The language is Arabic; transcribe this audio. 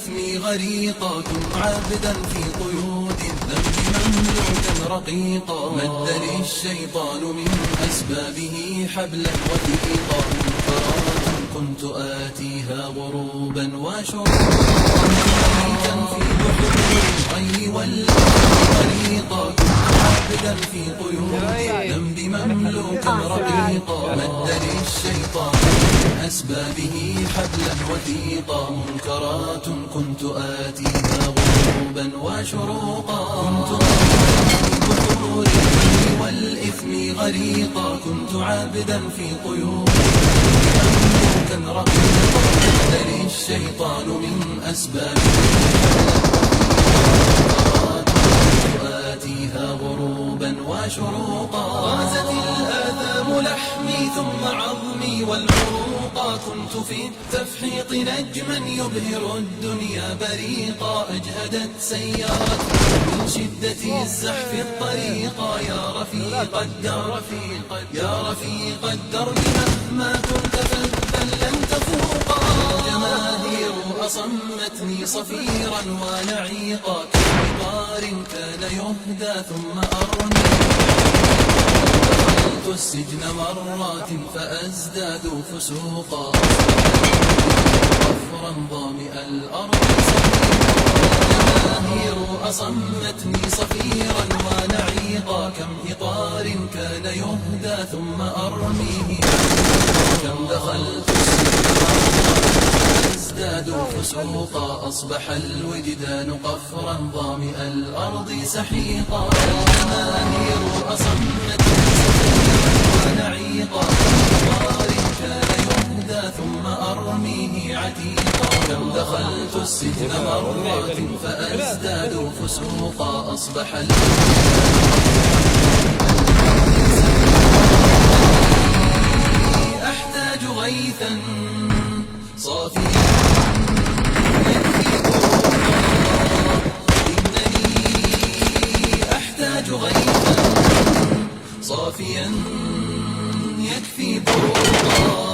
والإثم غريقا، كن عابدا في قيود الذنب مملوكا رقيقا. مد للشيطان من أسبابه حبلا وثيقا، منكرات كنت آتيها غروبا وشروقا. ميتا في بحور الغي والإثم غريقا، كنت عابدا في قيود الذنب مملوكا رقيقا. مد للشيطان من أسبابه حبلا وثيقا، منكرات كنت آتيها غروبا وشروقا. كنت في بحور الغي والإثم غريقا، كنت عابدا في قيود مملوكا رقيقا. مد للشيطان من أسبابه آتيها غروبا وشروقا. غازت الآثام لحمي ثم عظمي والعروقا، كنت في التفحيط نجما يبهر الدنيا بريقا. أجهدت سيارة من شدة الزحف الطريقا. يا رفيق الدرب يا رفيق الدرب مهما كنت فذا لن تفوقا. الجماهير أصمتني صفيرا ونعيقا، كحمار كان يهدى ثم أرمي. دخلت السجن مرات فأزداد فسوقا، غفرا ظامئ الأرض الجماهير أصمتني صفيرا ونعيقا، كم إطار كان يهدى ثم أرميه. كم دخلت ازداد فسوقا، أصبح الوجدان قفرا ظامئ الأرض سحيقا. الجماهير أصمتني صفيرا ونعيقا، كم كان يهدى ثم أرميه عتيقا. كم دخلت السجن مرات فأزداد فسوقا، أصبح أحتاج غيثا صافيا يكفي بروقا. إنني أحتاج غيثا صافيا يكفي بروقا.